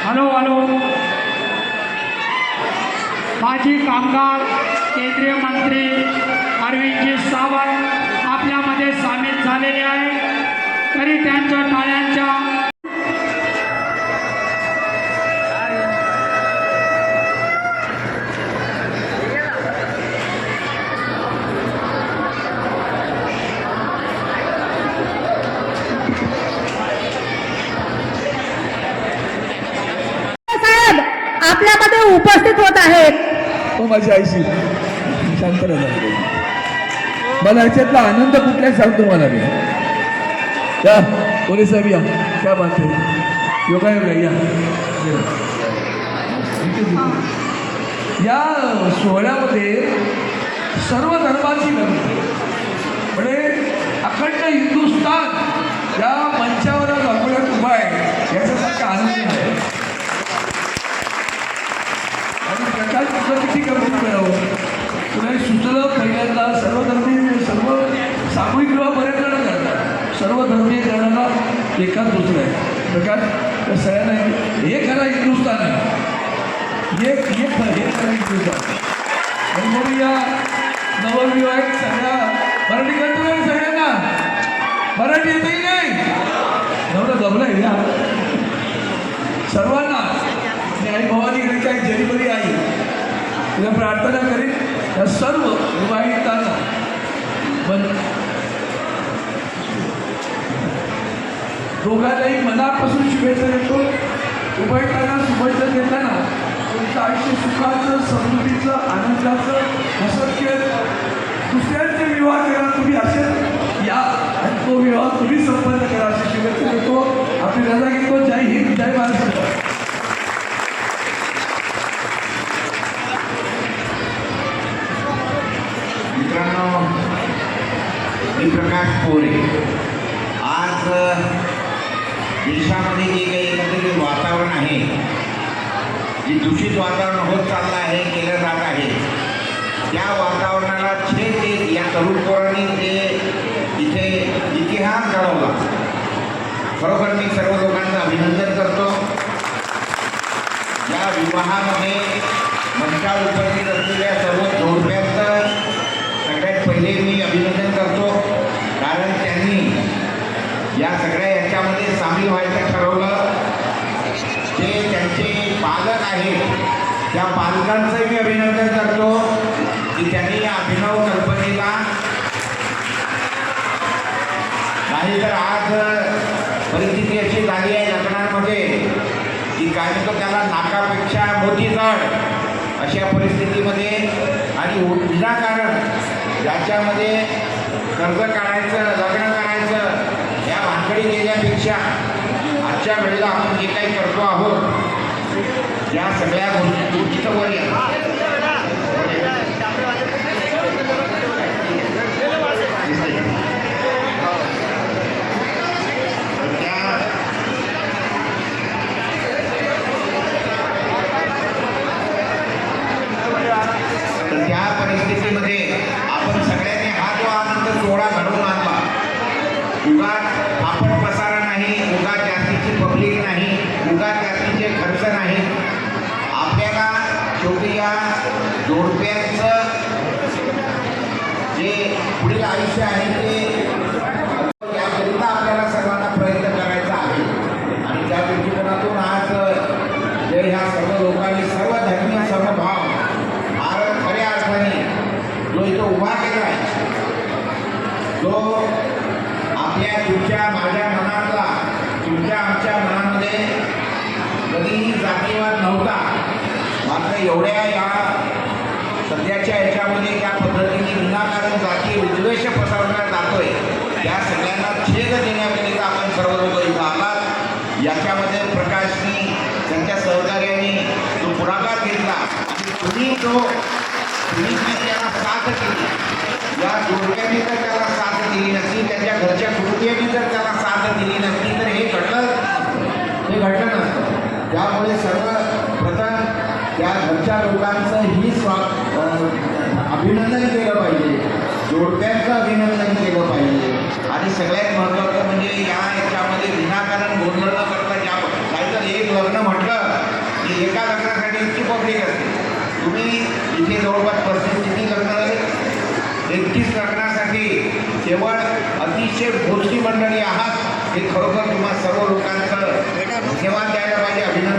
Hello hello. माजी कामगार केंद्रीय मंत्री अरविंदजी सावंत आपल्यामध्ये सामील झालेले आहे. तरी त्यांच्या टाळ्यांच्या आपल्यामध्ये उपस्थित होत आहेत. हो माझी आईशी शांत राहा. मला याच्यातला आनंद कुठल्या सांगतो मला मी. या पोलीस साहेब या. क्या बात आहे. योगा योगा या. या सोहळ्यामध्ये सर्व धर्माची लग्न म्हणजे अखंड हिंदुस्थान या मंचावर आपल्याला उभा आहे याच्यासारखा आनंद आहे. आणि प्रकाश किती गंभीर मिळावं तुला सुचलं. पहिल्यांदा सर्वधर्मीय सर्व सामूहिक विवाह बरेच जण करतात. सर्वधर्मीय जणांना एकाच दुसरं आहे प्रकाश तर सगळ्यांना हे खरा हिंदुस्थान आहे. हे खरं हिंदुस्थान. आणि म्हणून या नवविवाहित सगळ्या मराठी कंट्रोल सगळ्यांना मराठी येतही नाही नवरं जमलंय या सर्वांना. आई भवानीकडे एक जरीबरी आई तुला प्रार्थना करीन या सर्व विवाहितांना दोघांनाही मनापासून शुभेच्छा देतो. विवाहितांना शुभेच्छा देताना तुमचं आयुष्य सुखाचं समृद्धीचं आनंदाचं हसत खेळत दुसऱ्यांचे विवाह करा तुम्ही असे या आणि तो विवाह तुम्ही संपन्न करा अशी शुभेच्छा देतो. आपली रजा घेतो. जय हिंद जय महाराष्ट्र. मित्रांनो मी प्रकाश पोरे. आज देशामध्ये जे काही एकंदरीत वातावरण आहे जे दूषित वातावरण होत चाललं आहे केलं जात आहे त्या वातावरणाला छेद देत या तरुण पोरांनी जे इथे इतिहास घडवला खरोखर मी सर्व लोकांचं अभिनंदन करतो. या विवाहामध्ये मंचावर उपस्थित असलेल्या सर्व जोडप्यांचं सगळ्यात पहिले मी अभिनंदन करतो. कारण त्यांनी या सगळ्या याच्यामध्ये सामील व्हायचं ठरवलं. जे त्यांचे पालक आहेत त्या पालकांचंही मी अभिनंदन करतो की त्यांनी या अभिनव कल्पनेला नाही तर आज परिस्थिती अशी झाली आहे लग्नांमध्ये की काय तर त्याला नाकापेक्षा मोठी जड अशा परिस्थितीमध्ये आणि विनाकारण ज्याच्यामध्ये कर्ज काढायचं लग्न करायचं या भानगडी गेल्यापेक्षा आजच्या वेळेला आपण जे काही करतो आहोत या सगळ्या गोष्टी वर त्या परिस्थितीमध्ये आपण सगळ्यांनी हा जो आनंद सोहळा घडवून आणला उगाच आपण पसारा नाही उगाच जास्तीची पब्लिक नाही उगाच जास्तीचे खर्च नाही. आपल्याला शेवटी या जोडप्यांचं जे पुढील आयुष्य आहे ते याकरिता आपल्याला सर्वांना प्रयत्न करायचा आहे. आणि त्या दृष्टिकोनातून आज जे ह्या सर्व लोकांनी सर्व धर्मीय समभाव खऱ्या अर्थाने जो इथं उभा केला आहे तो आपल्या तुमच्या माझ्या मनातला तुमच्या आमच्या मनामध्ये कधीही जातीवाद नव्हता. मात्र एवढ्या या सध्याच्या याच्यामध्ये ज्या पद्धतीने विनाकारण जाती विद्वेष पसरवण्यात जातोय त्या सगळ्यांना छेद देण्याकरिता आपण सर्व लोक इथं आलात. याच्यामध्ये प्रकाशनी त्यांच्या सहकार्याने जो पुढाकार घेतला आणि तुम्ही त्याला साथ केली या जोडप्यांनी जर त्याला साथ दिली नसती त्याच्या घरच्या कुटुंबियांनी जर त्याला साथ दिली नसती तर हे घडलं नसतं. त्यामुळे सर्वप्रथम त्या घरच्या लोकांचं ही अभिनंदन केलं पाहिजे. जोडप्यांचं अभिनंदन केलं पाहिजे. आणि सगळ्यात महत्त्वाचं म्हणजे या याच्यामध्ये विनाकारण गोंधळ न करता ज्या काहीतरी एक लग्न म्हटलं की एका लग्नासाठी इतकी पब्लिक असते. तुम्ही इथे जवळपास 35 लग्न झाले, 31 लग्नासाठी केवळ अतिशय मोठी मंडळी आहात. हे खरोखर तुम्हा सर्व लोकांचं धन्यवाद द्यायला पाहिजे, अभिनंदन